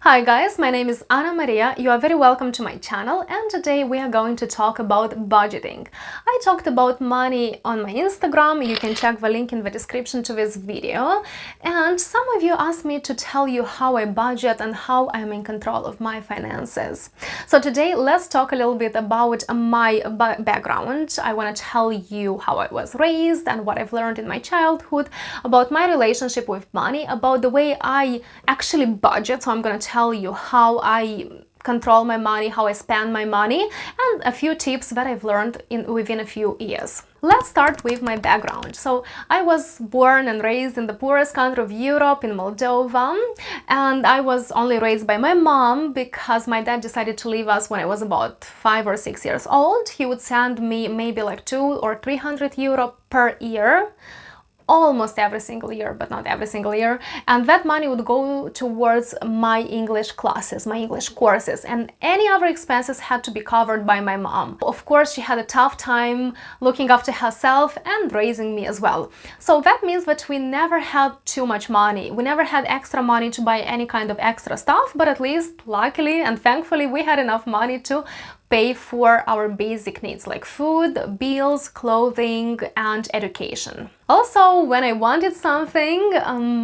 Hi guys, my name is Anna Maria. You are very welcome to my channel, and today we are going to talk about budgeting. I talked about money on my Instagram. You can check the link in the description to this video. And some of you asked me to tell you how I budget and how I'm in control of my finances. So today let's talk a little bit about my background. I want to tell you how I was raised and what I've learned in my childhood, about my relationship with money, about the way I actually budget. So I'm going to tell you how I control my money, how I spend my money, and a few tips that I've learned within a few years. Let's start with my background. So I was born and raised in the poorest country of Europe, in Moldova, and I was only raised by my mom because my dad decided to leave us when I was about 5 or 6 years old. He would send me maybe like 200 or 300 euro per year, almost every single year, but not every single year, and that money would go towards my English classes, my English courses, and any other expenses had to be covered by my mom. Of course, she had a tough time looking after herself and raising me as well. So that means that we never had too much money. We never had extra money to buy any kind of extra stuff, but at least luckily and thankfully we had enough money to pay for our basic needs like food, bills, clothing, and education. Also, when I wanted something,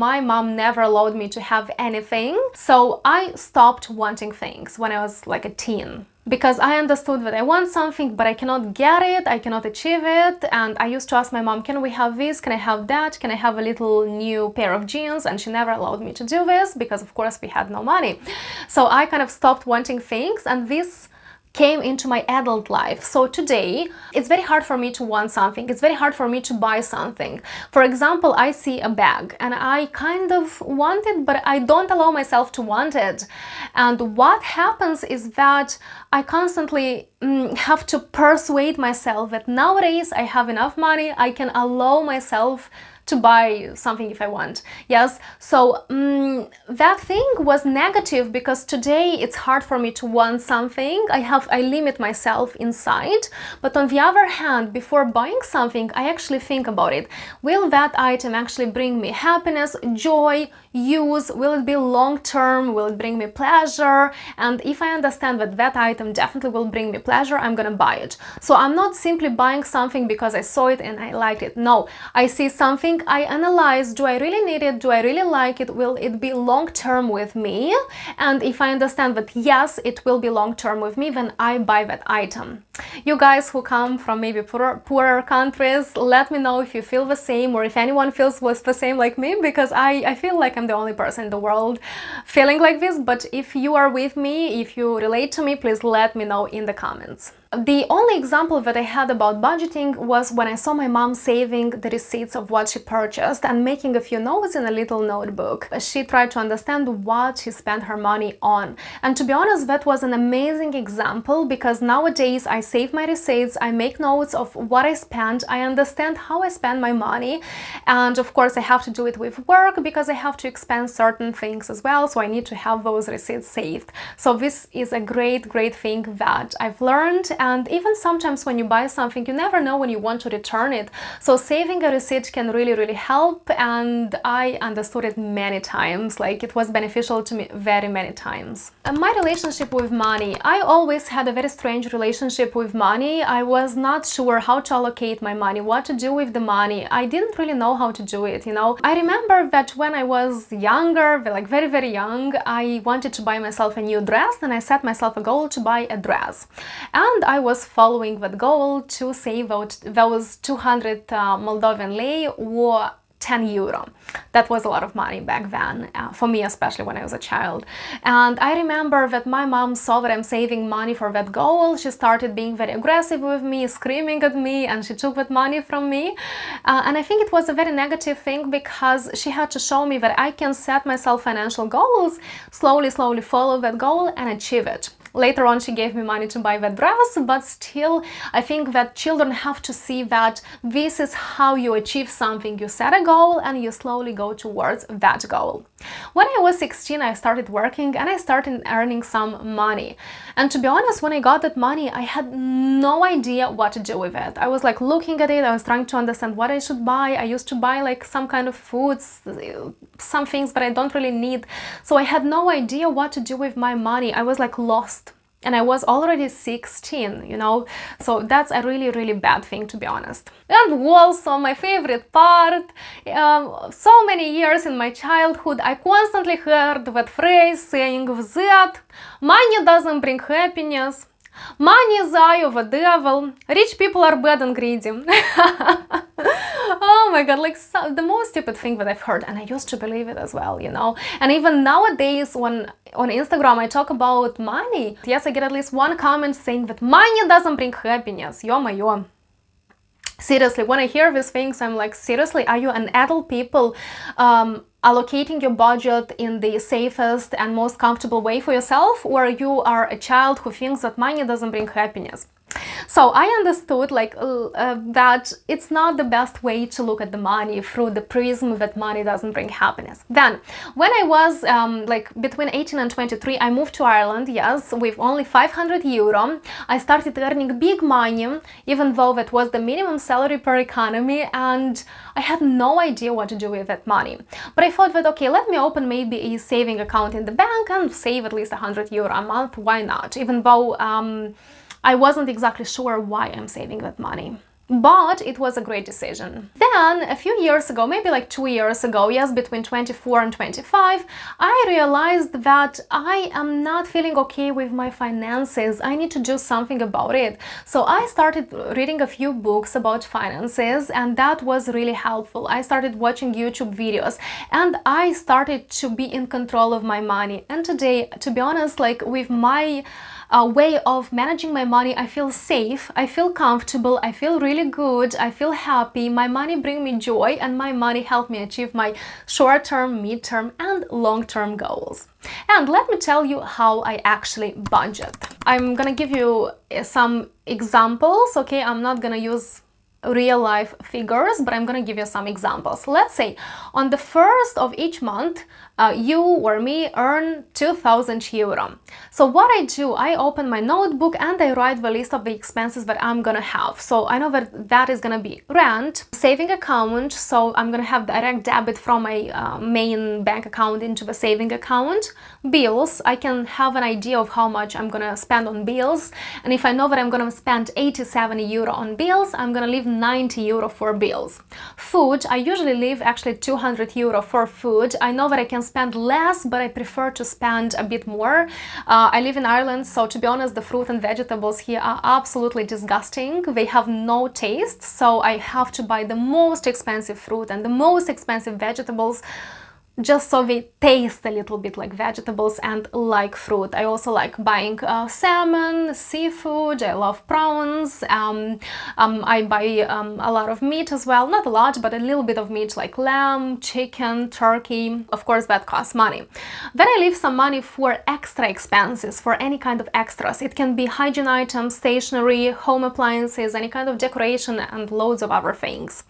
my mom never allowed me to have anything, so I stopped wanting things when I was like a teen. Because I understood that I want something, but I cannot get it, I cannot achieve it, and I used to ask my mom, can we have this, can I have that, can I have a little new pair of jeans, and she never allowed me to do this, because of course we had no money. So I kind of stopped wanting things, and this came into my adult life. So today, it's very hard for me to want something. It's very hard for me to buy something. For example, I see a bag and I kind of want it, but I don't allow myself to want it. And what happens is that I constantly have to persuade myself that nowadays I have enough money, I can allow myself to buy something if I want. Yes, so that thing was negative because today it's hard for me to want something. I limit myself inside, but on the other hand, before buying something, I actually think about it. Will that item actually bring me happiness, joy, use? Will it be long-term? Will it bring me pleasure? And if I understand that that item definitely will bring me pleasure, I'm gonna buy it. So I'm not simply buying something because I saw it and I liked it. No, I see something, I analyze, do I really need it? Do I really like it? Will it be long-term with me? And if I understand that yes, it will be long-term with me, then I buy that item. You guys who come from maybe poorer countries, let me know if you feel the same or if anyone feels the same like me, because I feel like I'm the only person in the world feeling like this. But if you are with me, if you relate to me, please let me know in the comments. The only example that I had about budgeting was when I saw my mom saving the receipts of what she purchased and making a few notes in a little notebook. She tried to understand what she spent her money on. And to be honest, that was an amazing example, because nowadays I save my receipts, I make notes of what I spent, I understand how I spend my money, and of course I have to do it with work because I have to expense certain things as well, so I need to have those receipts saved. So this is a great thing that I've learned. And even sometimes when you buy something, you never know when you want to return it. So saving a receipt can really help, and I understood it many times. Like, it was beneficial to me very many times. And my relationship with money, I always had a very strange relationship with money. I was not sure how to allocate my money, what to do with the money. I didn't really know how to do it, you know. I remember that when I was younger, like very young, I wanted to buy myself a new dress, and I set myself a goal to buy a dress. And I was following that goal to save out those 200 Moldovan lei or 10 euro. That was a lot of money back then, for me, especially when I was a child. And I remember that my mom saw that I'm saving money for that goal. She started being very aggressive with me, screaming at me, and she took that money from me. And I think it was a very negative thing, because she had to show me that I can set myself financial goals, slowly follow that goal and achieve it. Later on, she gave me money to buy that dress, but still, I think that children have to see that this is how you achieve something. You set a goal and you slowly go towards that goal. When I was 16, I started working and I started earning some money. And to be honest, when I got that money, I had no idea what to do with it. I was like looking at it, I was trying to understand what I should buy. I used to buy like some kind of foods, some things, but I don't really need. So I had no idea what to do with my money. I was like lost. And I was already 16, you know, so that's a really, really bad thing, to be honest. And also my favorite part, so many years in my childhood, I constantly heard that phrase saying that money doesn't bring happiness, money is the eye of a devil, rich people are bad and greedy. Oh my god, like the most stupid thing that I've heard, and I used to believe it as well, you know. And even nowadays when on Instagram I talk about money, yes, I get at least one comment saying that money doesn't bring happiness. Yo-my-yo. Seriously, when I hear these things, I'm like, seriously, are you an adult people allocating your budget in the safest and most comfortable way for yourself, or you are a child who thinks that money doesn't bring happiness? So I understood like that it's not the best way to look at the money through the prism that money doesn't bring happiness. Then, when I was like between 18 and 23, I moved to Ireland, yes, with only 500 euro. I started earning big money, even though that was the minimum salary per economy, and I had no idea what to do with that money. But I thought that, okay, let me open maybe a saving account in the bank and save at least 100 euro a month, why not? Even though I wasn't exactly sure why I'm saving that money. But it was a great decision. Then, a few years ago, maybe like 2 years ago, yes, between 24 and 25, I realized that I am not feeling okay with my finances. I need to do something about it. So I started reading a few books about finances, and that was really helpful. I started watching YouTube videos, and I started to be in control of my money. And today, to be honest, like with my way of managing my money, I feel safe, I feel comfortable, I feel really good, I feel happy, my money brings me joy, and my money helps me achieve my short-term, mid-term and long-term goals. And let me tell you how I actually budget. I'm gonna give you some examples, okay? I'm not gonna use real life figures, but I'm gonna give you some examples. Let's say on the first of each month, you or me earn 2,000 euro. So what I do, I open my notebook and I write the list of the expenses that I'm gonna have. So I know that that is gonna be rent, saving account, so I'm gonna have direct debit from my main bank account into the saving account. Bills, I can have an idea of how much I'm gonna spend on bills, and if I know that I'm gonna spend 80-70 euro on bills, I'm gonna leave 90 euro for bills. Food, I usually leave actually 200 euro for food. I know that I can spend less, but I prefer to spend a bit more. I live in Ireland, so to be honest, the fruit and vegetables here are absolutely disgusting. They have no taste, so I have to buy the most expensive fruit and the most expensive vegetables just so they taste a little bit like vegetables and like fruit. I also like buying salmon, seafood, I love prawns, I buy a lot of meat as well, not a lot, but a little bit of meat like lamb, chicken, turkey. Of course, that costs money. Then I leave some money for extra expenses, for any kind of extras. It can be hygiene items, stationery, home appliances, any kind of decoration, and loads of other things.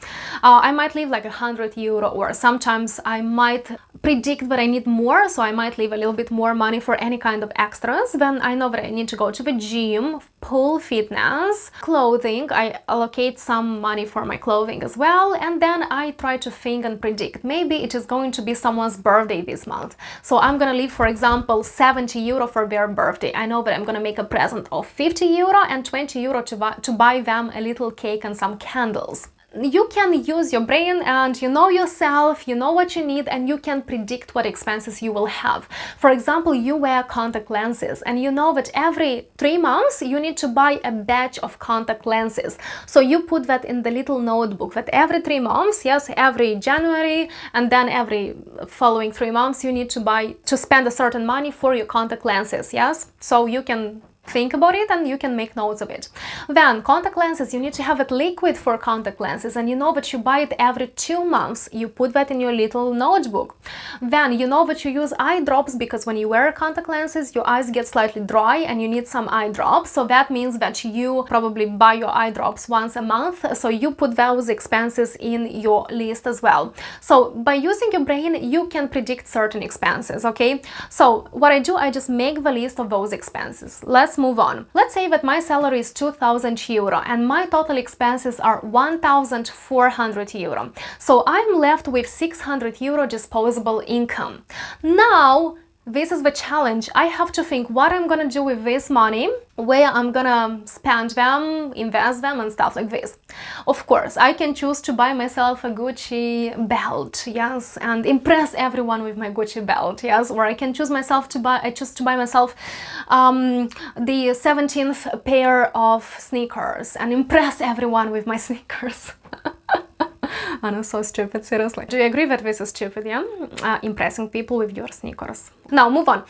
I might leave like 100 euro, or sometimes I might predict that I need more, so I might leave a little bit more money for any kind of extras. Then I know that I need to go to the gym, pool, fitness, clothing. I allocate some money for my clothing as well, and then I try to think and predict. Maybe it is going to be someone's birthday this month, so I'm gonna leave, for example, 70 euro for their birthday. I know that I'm gonna make a present of 50 euro and 20 euro to buy them a little cake and some candles. You can use your brain, and you know yourself, you know what you need, and you can predict what expenses you will have. For example, you wear contact lenses, and you know that every 3 months you need to buy a batch of contact lenses. So you put that in the little notebook that every 3 months, yes, every January, and then every following 3 months you need to spend a certain money for your contact lenses, yes? So you can think about it and you can make notes of it. Then contact lenses, you need to have it liquid for contact lenses, and you know that you buy it every 2 months. You put that in your little notebook. Then you know that you use eye drops, because when you wear contact lenses your eyes get slightly dry and you need some eye drops. So that means that you probably buy your eye drops once a month, so you put those expenses in your list as well. So by using your brain you can predict certain expenses, okay? So what I do, I just make the list of those expenses. Let's move on. Let's say that my salary is 2,000 euro and my total expenses are 1,400 euro. So I'm left with 600 euro disposable income. Now, this is the challenge. I have to think what I'm gonna do with this money, where I'm gonna spend them, invest them and stuff like this. Of course, I can choose to buy myself a Gucci belt, yes, and impress everyone with my Gucci belt, yes, or I can choose to buy myself the 17th pair of sneakers and impress everyone with my sneakers. I know, so stupid, seriously. Do you agree that this is stupid, yeah? Impressing people with your sneakers. Now, move on.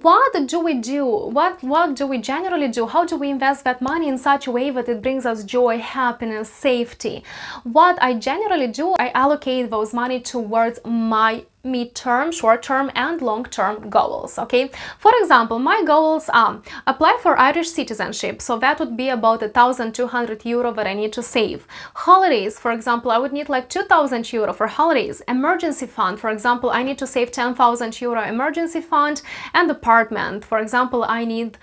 What do we do? What do we generally do? How do we invest that money in such a way that it brings us joy, happiness, safety? What I generally do, I allocate those money towards my mid-term, short-term and long-term goals, okay? For example, my goals are apply for Irish citizenship, so that would be about 1,200 euro that I need to save. Holidays, for example, I would need like 2,000 euro for holidays. Emergency fund, for example, I need to save 10,000 euro emergency fund. And apartment, for example, I need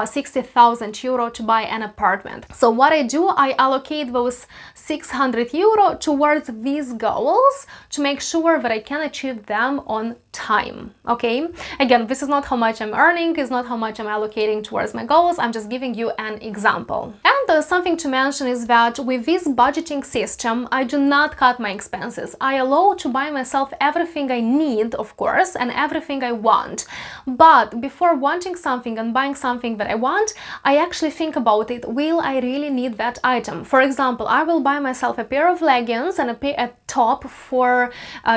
60,000 euro to buy an apartment. So what I do, I allocate those 600 euro towards these goals to make sure that I can achieve them on time, okay? Again, this is not how much I'm earning, it's not how much I'm allocating towards my goals, I'm just giving you an example. And something to mention is that with this budgeting system, I do not cut my expenses. I allow to buy myself everything I need, of course, and everything I want. But before wanting something and buying something that I want, I actually think about it. Will I really need that item? For example, I will buy myself a pair of leggings and a top for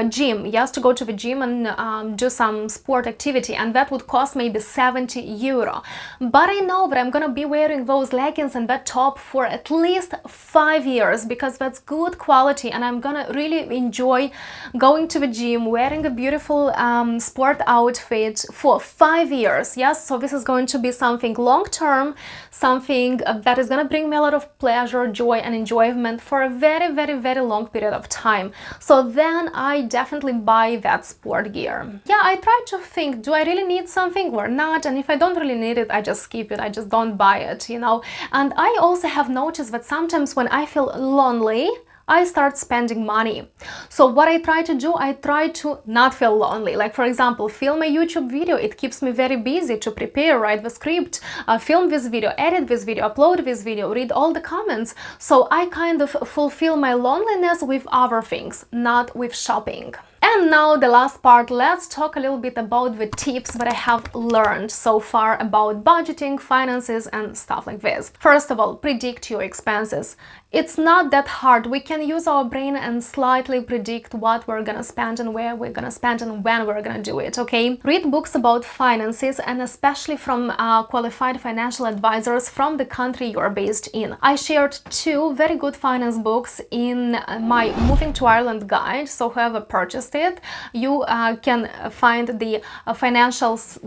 gym, yes, to go to the gym and do some sport activity, and that would cost maybe 70 euro. But I know that I'm gonna be wearing those leggings and that top for at least 5 years, because that's good quality and I'm gonna really enjoy going to the gym, wearing a beautiful sport outfit for 5 years, yes? So this is going to be something long-term, something that is gonna bring me a lot of pleasure, joy and enjoyment for a very, very, very long period of time. So then I definitely buy that sport gear. Yeah, I try to think, do I really need something or not? And if I don't really need it, I just skip it, I just don't buy it, you know. And I also have noticed that sometimes when I feel lonely, I start spending money. So what I try to do, I try to not feel lonely. Like, for example, film a YouTube video. It keeps me very busy to prepare, write the script, film this video, edit this video, upload this video, read all the comments. So I kind of fulfill my loneliness with other things, not with shopping. And now the last part, let's talk a little bit about the tips that I have learned so far about budgeting, finances and stuff like this. First of all, predict your expenses. It's not that hard. We can use our brain and slightly predict what we're gonna spend and where we're gonna spend and when we're gonna do it, okay? Read books about finances, and especially from qualified financial advisors from the country you're based in. I shared 2 very good finance books in my Moving to Ireland guide, so whoever purchased it, you can find the financials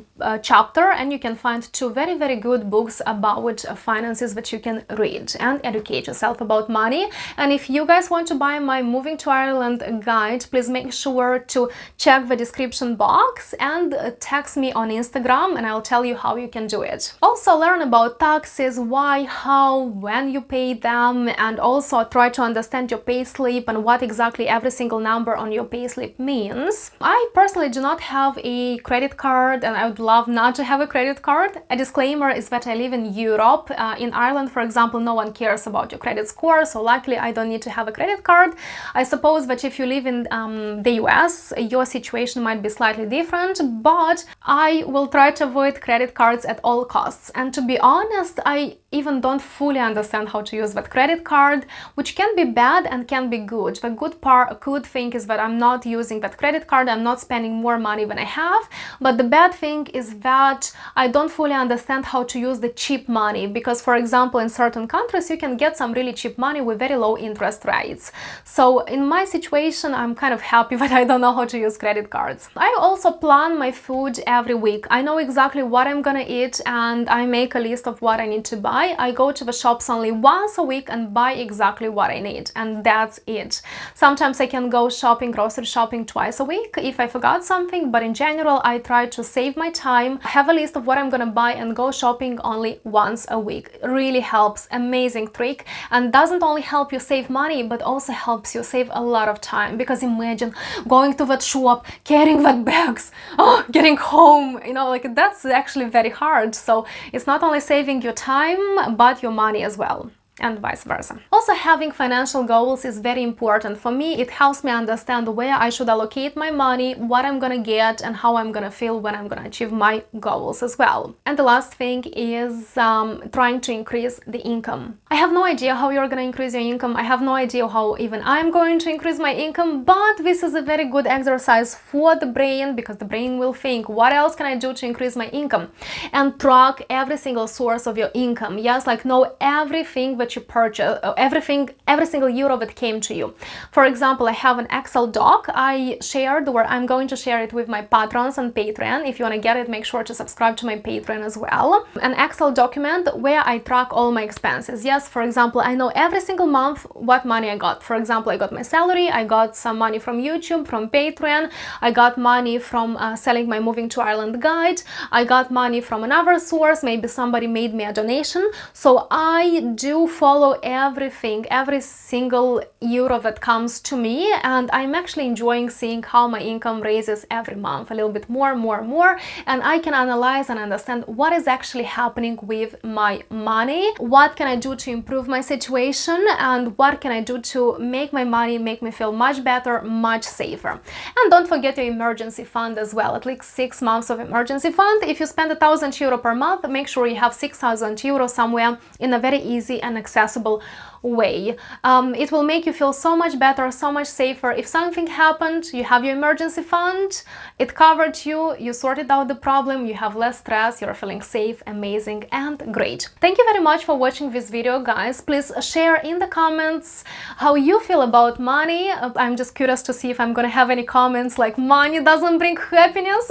chapter, and you can find 2 very, very good books about finances that you can read and educate yourself about money. And if you guys want to buy my Moving to Ireland guide, please make sure to check the description box and text me on Instagram and I'll tell you how you can do it. Also learn about taxes, why, how, when you pay them, and also try to understand your payslip and what exactly every single number on your payslip means. I personally do not have a credit card and I would love not to have a credit card. A disclaimer is that I live in Europe. In Ireland, for example, no one cares about your credit score, so luckily I don't need to have a credit card. I suppose that if you live in the US, your situation might be slightly different, but I will try to avoid credit cards at all costs. And to be honest, I even don't fully understand how to use that credit card, which can be bad and can be good. The good thing is that I'm not using that credit card, I'm not spending more money than I have, but the bad thing is that I don't fully understand how to use the cheap money, because for example in certain countries you can get some really cheap money with very low interest rates. So in my situation I'm kind of happy that I don't know how to use credit cards. I also plan my food every week. I know exactly what I'm gonna eat and I make a list of what I need to buy. I go to the shops only once a week and buy exactly what I need, and that's it. Sometimes I can go shopping, grocery shopping twice a week if I forgot something, but in general I try to save my time, have a list of what I'm gonna buy and go shopping only once a week. It really helps, amazing trick, and doesn't only help you save money but also helps you save a lot of time, because imagine going to that shop, carrying that bags, getting home, you know, like that's actually very hard. So it's not only saving your time but your money as well, and vice versa. Also, having financial goals is very important. For me, it helps me understand where I should allocate my money, what I'm gonna get, and how I'm gonna feel when I'm gonna achieve my goals as well. And the last thing is trying to increase the income. I have no idea how you're gonna increase your income. I have no idea how even I'm going to increase my income, but this is a very good exercise for the brain, because the brain will think, what else can I do to increase my income? And track every single source of your income. Yes, like know everything that you purchase, every single euro that came to you. For example, I have an Excel doc I shared, where I'm going to share it with my patrons on Patreon. If you want to get it, make sure to subscribe to my Patreon as well. An Excel document where I track all my expenses. Yes, for example, I know every single month what money I got. For example, I got my salary, I got some money from YouTube, from Patreon, I got money from selling my Moving to Ireland guide, I got money from another source, maybe somebody made me a donation. So I do follow everything, every single euro that comes to me, and I'm actually enjoying seeing how my income raises every month a little bit more, and I can analyze and understand what is actually happening with my money, what can I do to improve my situation, and what can I do to make my money make me feel much better, much safer. And don't forget your emergency fund as well, at least 6 months of emergency fund. If you spend 1,000 euro per month, make sure you have 6,000 euro somewhere in a very easy and accessible way. It will make you feel so much better, so much safer. If something happened, you have your emergency fund, it covered you, you sorted out the problem, you have less stress, you're feeling safe, amazing, and great. Thank you very much for watching this video, guys. Please share in the comments how you feel about money. I'm just curious to see if I'm gonna have any comments like money doesn't bring happiness.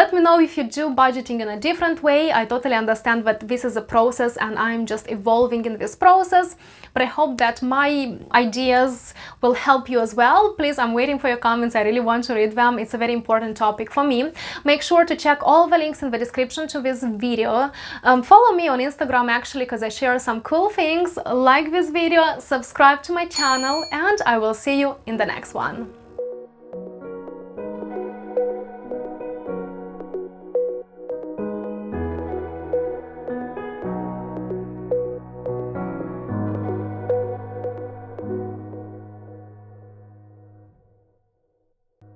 Let me know if you do budgeting in a different way. I totally understand that this is a process and I'm just evolving in this process, but I hope that my ideas will help you as well. Please, I'm waiting for your comments. I really want to read them. It's a very important topic for me. Make sure to check all the links in the description to this video. Follow me on Instagram actually, because I share some cool things. Like this video, subscribe to my channel, and I will see you in the next one.